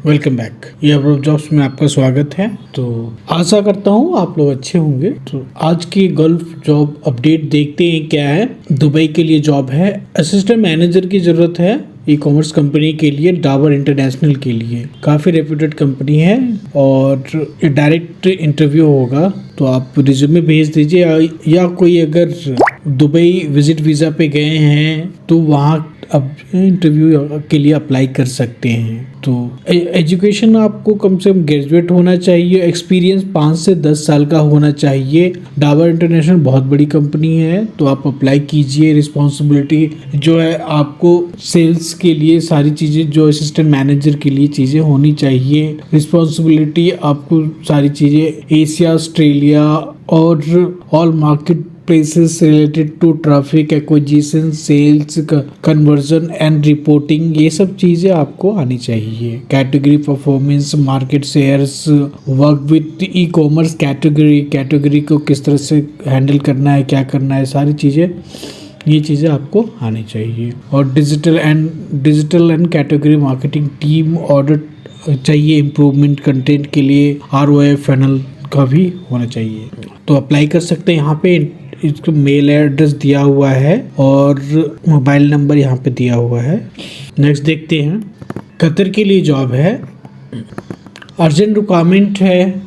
Welcome back. ये abroad jobs में आपका स्वागत है। तो आशा करता हूँ आप लोग अच्छे होंगे। तो आज की गल्फ जॉब अपडेट देखते हैं क्या है। दुबई के लिए जॉब है, असिस्टेंट मैनेजर की जरूरत है ई कॉमर्स कंपनी के लिए, डाबर इंटरनेशनल के लिए। काफ़ी रेप्यूटेड कंपनी है और डायरेक्ट इंटरव्यू होगा। तो आप रिज्यूमे भेज दीजिए या कोई अगर दुबई विजिट वीज़ा पे गए हैं तो वहाँ अब इंटरव्यू के लिए अप्लाई कर सकते हैं। तो एजुकेशन आपको कम से कम ग्रेजुएट होना चाहिए, एक्सपीरियंस 5 से 10 साल का होना चाहिए। डाबर इंटरनेशनल बहुत बड़ी कंपनी है, तो आप अप्लाई कीजिए। रिस्पॉन्सिबिलिटी जो है आपको सेल्स के लिए सारी चीज़ें जो असिस्टेंट मैनेजर के लिए चीज़ें होनी चाहिए। रिस्पॉन्सिबिलिटी आपको सारी चीज़ें एशिया, ऑस्ट्रेलिया और all market places related to traffic acquisition, sales, conversion and reporting, ये सब चीज़ें आपको आनी चाहिए। Category performance, market shares, work with e commerce category को किस तरह से हैंडल करना है, क्या करना है, सारी चीज़ें ये चीज़ें आपको आनी चाहिए। और digital and category marketing team audit चाहिए। इम्प्रूवमेंट कंटेंट के लिए ROI फनल का भी होना चाहिए। तो अप्लाई कर सकते हैं। यहाँ पे इसको मेल एड्रेस दिया हुआ है और मोबाइल नंबर यहाँ पे दिया हुआ है। नेक्स्ट देखते हैं। कतर के लिए जॉब है, अर्जेंट रिक्वायरमेंट है,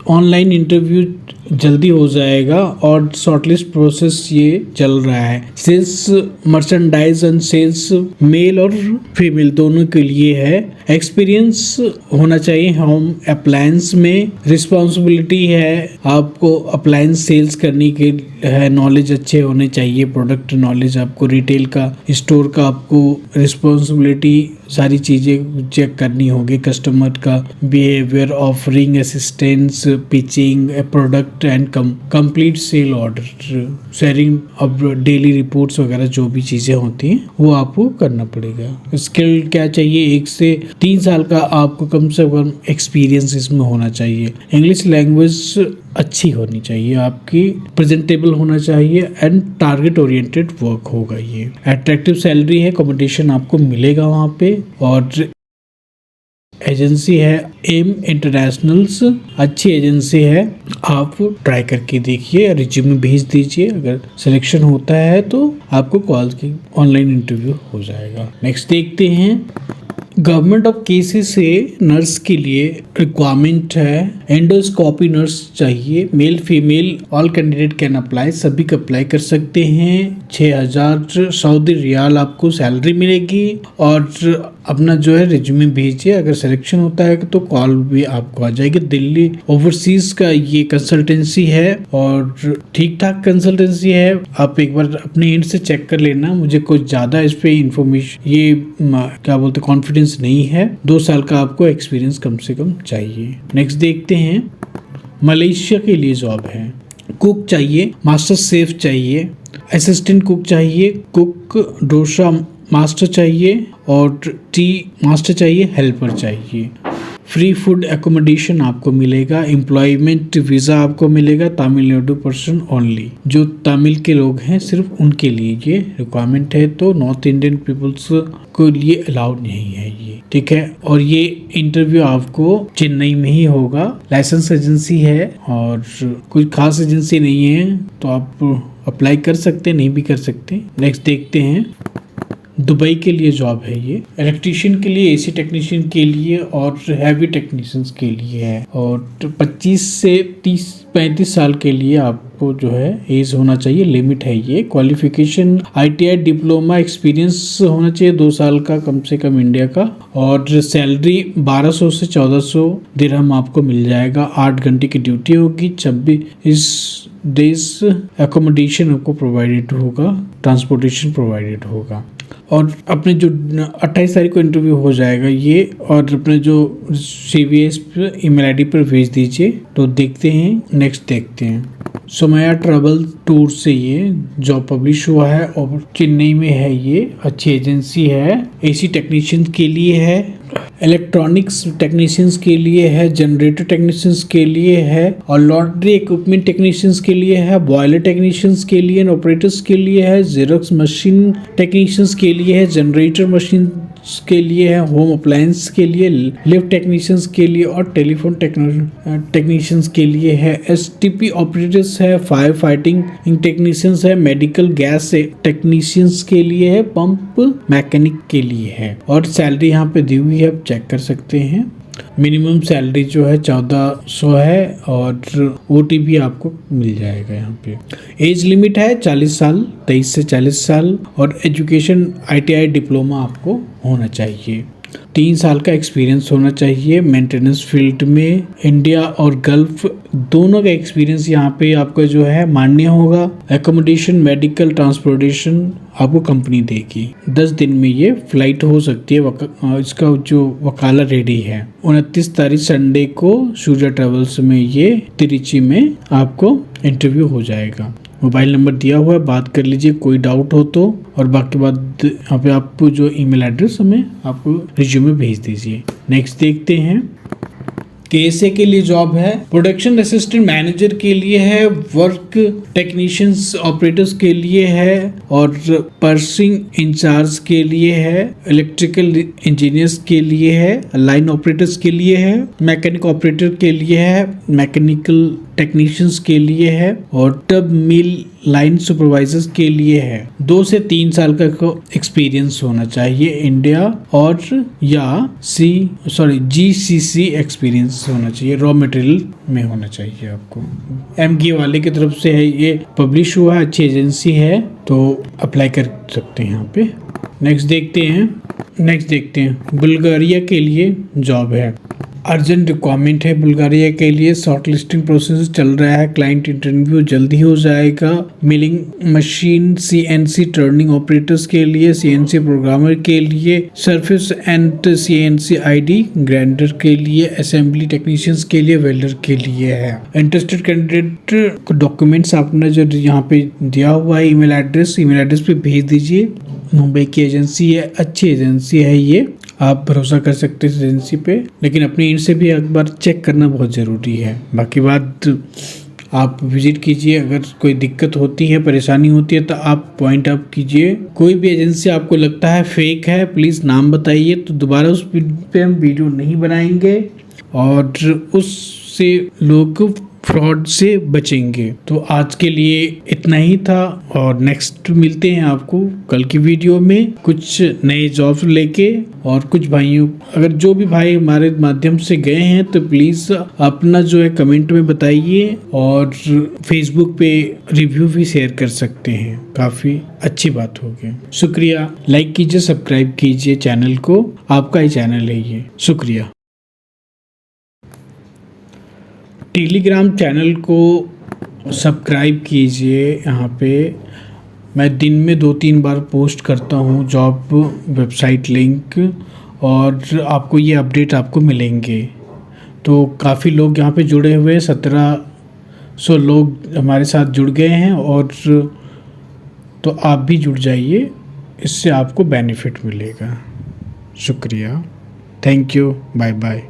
ऑनलाइन इंटरव्यू जल्दी हो जाएगा और शॉर्टलिस्ट प्रोसेस ये चल रहा है। Sales, merchandise and sales male और फीमेल दोनों के लिए है। एक्सपीरियंस होना चाहिए होम अप्लायंस में। रिस्पॉन्सिबिलिटी है आपको अप्लायंस सेल्स करने के है, नॉलेज अच्छे होने चाहिए, प्रोडक्ट नॉलेज आपको, रिटेल का, स्टोर का आपको रिस्पॉन्सिबिलिटी सारी चीज़ें चेक करनी होगी। कस्टमर का behaviour, offering assistance, pitching product and complete sale order, sharing अब डेली रिपोर्ट्स वगैरह जो भी चीज़ें होती हैं वो आपको करना पड़ेगा। स्किल क्या चाहिए, 1 से 3 साल का आपको कम से कम एक्सपीरियंस इसमें होना चाहिए। इंग्लिश लैंग्वेज अच्छी होनी चाहिए आपकी, प्रेजेंटेबल होना चाहिए एंड टारगेट ओरिएंटेड वर्क होगा। ये अट्रैक्टिव सैलरी है, कॉम्पिटिशन आपको मिलेगा वहाँ पे। और एजेंसी है एम इंटरनेशनल्स, अच्छी एजेंसी है, आप ट्राई करके देखिए, रिज्यूमे भेज दीजिए। अगर सिलेक्शन होता है तो आपको कॉल की ऑनलाइन इंटरव्यू हो जाएगा। नेक्स्ट देखते हैं। गवर्नमेंट ऑफ केसी से नर्स के लिए रिक्वायरमेंट है, एंडोस्कोपी नर्स चाहिए, male female all candidate can apply, सभी को अप्लाई कर सकते हैं। 6000 सऊदी रियाल आपको सैलरी मिलेगी और अपना जो है रिज्यूमे भेजिए। अगर सिलेक्शन होता है तो कॉल भी आपको आ जाएगी। दिल्ली ओवरसीज का ये कंसल्टेंसी है और ठीक ठाक कंसल्टेंसी है। आप एक बार अपने एंड से चेक कर लेना, मुझे कुछ ज़्यादा इस पे इंफॉर्मेशन ये क्या बोलते कॉन्फिडेंस नहीं है। 2 साल का आपको एक्सपीरियंस कम से कम चाहिए। नेक्स्ट देखते हैं। मलेशिया के लिए जॉब है, कुक चाहिए, मास्टर शेफ चाहिए, असिस्टेंट कुक चाहिए, कुक डोसा मास्टर चाहिए और टी मास्टर चाहिए, हेल्पर चाहिए। फ्री फूड एकोमोडेशन आपको मिलेगा, एम्प्लॉयमेंट वीज़ा आपको मिलेगा। तमिलनाडु पर्सन ओनली, जो तमिल के लोग हैं सिर्फ उनके लिए ये रिक्वायरमेंट है। तो नॉर्थ इंडियन पीपल्स को लिए अलाउड नहीं है ये, ठीक है। और ये इंटरव्यू आपको चेन्नई में ही होगा। लाइसेंस एजेंसी है और कोई खास एजेंसी नहीं है, तो आप अप्लाई कर सकते, नहीं भी कर सकते। नेक्स्ट देखते हैं। दुबई के लिए जॉब है ये, इलेक्ट्रीशियन के लिए, AC टेक्नीशियन के लिए और हैवी टेक्नीशियंस के लिए है। और 25 से 35 साल के लिए आपको जो है एज होना चाहिए, लिमिट है ये। क्वालिफिकेशन ITI डिप्लोमा, एक्सपीरियंस होना चाहिए 2 साल का कम से कम इंडिया का। और सैलरी 1200 से 1400 दिरहम आपको मिल जाएगा। 8 घंटे की ड्यूटी होगी, 26 डेज एकोमोडेशन आपको प्रोवाइडेड होगा, ट्रांसपोर्टेशन प्रोवाइडेड होगा। और अपने जो 28 तारीख को इंटरव्यू हो जाएगा ये, और अपने जो CVS email ID पर भेज दीजिए। तो देखते हैं। नेक्स्ट देखते हैं। सुमैया ट्रैवल टूर से ये जॉब पब्लिश हुआ है और चेन्नई में है ये, अच्छी एजेंसी है। AC टेक्नीशियन के लिए है, इलेक्ट्रॉनिक्स टेक्नीशियंस के लिए है, जनरेटर टेक्नीशियंस के लिए है, और लॉन्ड्री इक्विपमेंट टेक्नीशियंस के लिए है, बॉयलर टेक्नीशियंस के लिए, ऑपरेटर्स के लिए है, जेरोक्स मशीन टेक्नीशियंस के लिए है, जनरेटर मशीन के लिए है, होम अप्लायंस के लिए, लिफ्ट टेक्नीशियंस के लिए और टेलीफोन टेक्नीशियंस के लिए है, एसटीपी ऑपरेटर्स है, फायर फाइटिंग टेक्नीशियंस है, मेडिकल गैस टेक्नीशियंस के लिए है, पंप मैकेनिक के लिए है। और सैलरी यहाँ पे दी हुई है, आप चेक कर सकते हैं। मिनिमम सैलरी जो है 1400 है और ओटी भी आपको मिल जाएगा यहाँ पे। एज लिमिट है 40 साल, 23 से 40 साल, और एजुकेशन आईटीआई डिप्लोमा आपको होना चाहिए। 3 साल का एक्सपीरियंस होना चाहिए मेंटेनेंस फील्ड में। इंडिया और गल्फ दोनों का एक्सपीरियंस यहाँ पे आपका जो है मान्य होगा। एकोमोडेशन, मेडिकल, ट्रांसपोर्टेशन आपको कंपनी देगी। 10 दिन में ये फ्लाइट हो सकती है। इसका जो वकाला रेडी है। 29 तारीख संडे को सूर्या ट्रेवल्स में ये तिरुचि में आपको इंटरव्यू हो जाएगा। मोबाइल नंबर दिया हुआ है, बात कर लीजिए कोई डाउट हो तो। और बाकी बात यहाँ पे आपको जो ईमेल एड्रेस हमें आपको रिज्यूमे भेज दीजिए। नेक्स्ट देखते हैं। केएसए के लिए जॉब है, प्रोडक्शन असिस्टेंट मैनेजर के लिए है, वर्क टेक्नीशियंस ऑपरेटर्स के लिए है, और पर्सिंग इंचार्ज के लिए है, इलेक्ट्रिकल इंजीनियर्स के लिए है, लाइन ऑपरेटर्स के लिए है, मैकेनिक ऑपरेटर के लिए है, मैकेनिकल टेक्नीशियंस के लिए है, और टब मिल लाइन सुपरवाइजर्स के लिए है। 2 से 3 साल का एक्सपीरियंस होना चाहिए इंडिया और या जीसीसी एक्सपीरियंस होना चाहिए, रॉ मटेरियल में होना चाहिए आपको। एमगी वाले की तरफ से है, ये पब्लिश हुआ है, अच्छी एजेंसी है, तो अप्लाई कर सकते हैं यहाँ पे। नेक्स्ट देखते हैं बुल्गारिया के लिए जॉब है। अर्जेंट रिक्वायरमेंट है बुल्गारिया के लिए। शॉर्ट लिस्टिंग प्रोसेस चल रहा है, क्लाइंट इंटरव्यू जल्दी हो जाएगा। Milling machine CNC turning operators के लिए, सीएनसी प्रोग्रामर के लिए, surface and CNC ID grinder के लिए, असेंबली टेक्नीशियंस के लिए, वेल्डर के लिए है। इंटरेस्टेड कैंडिडेट को डॉक्यूमेंट्स आपने जो यहाँ पे दिया हुआ है ईमेल एड्रेस पे भेज दीजिए। मुंबई की एजेंसी है, अच्छी एजेंसी है ये, आप भरोसा कर सकते हैं इस एजेंसी पे, लेकिन अपनी इनसे भी एक बार चेक करना बहुत ज़रूरी है। बाकी बात आप विजिट कीजिए, अगर कोई दिक्कत होती है, परेशानी होती है तो आप पॉइंट आउट कीजिए। कोई भी एजेंसी आपको लगता है फेक है, प्लीज़ नाम बताइए, तो दोबारा उस पे हम वीडियो नहीं बनाएंगे और उससे लोग फ्रॉड से बचेंगे। तो आज के लिए इतना ही था और नेक्स्ट मिलते हैं आपको कल की वीडियो में कुछ नए जॉब्स लेके। और कुछ भाइयों, अगर जो भी भाई हमारे माध्यम से गए हैं तो प्लीज़ अपना जो है कमेंट में बताइए, और फेसबुक पे रिव्यू भी शेयर कर सकते हैं, काफ़ी अच्छी बात होगी। शुक्रिया, लाइक कीजिए, सब्सक्राइब कीजिए चैनल को, आपका ही चैनल है ये। शुक्रिया। टेलीग्राम चैनल को सब्सक्राइब कीजिए। यहाँ पे मैं दिन में 2-3 बार पोस्ट करता हूँ जॉब वेबसाइट लिंक, और आपको ये अपडेट आपको मिलेंगे। तो काफ़ी लोग यहाँ पे जुड़े हुए हैं, 1700 लोग हमारे साथ जुड़ गए हैं, और तो आप भी जुड़ जाइए, इससे आपको बेनिफिट मिलेगा। शुक्रिया, थैंक यू, बाय बाय।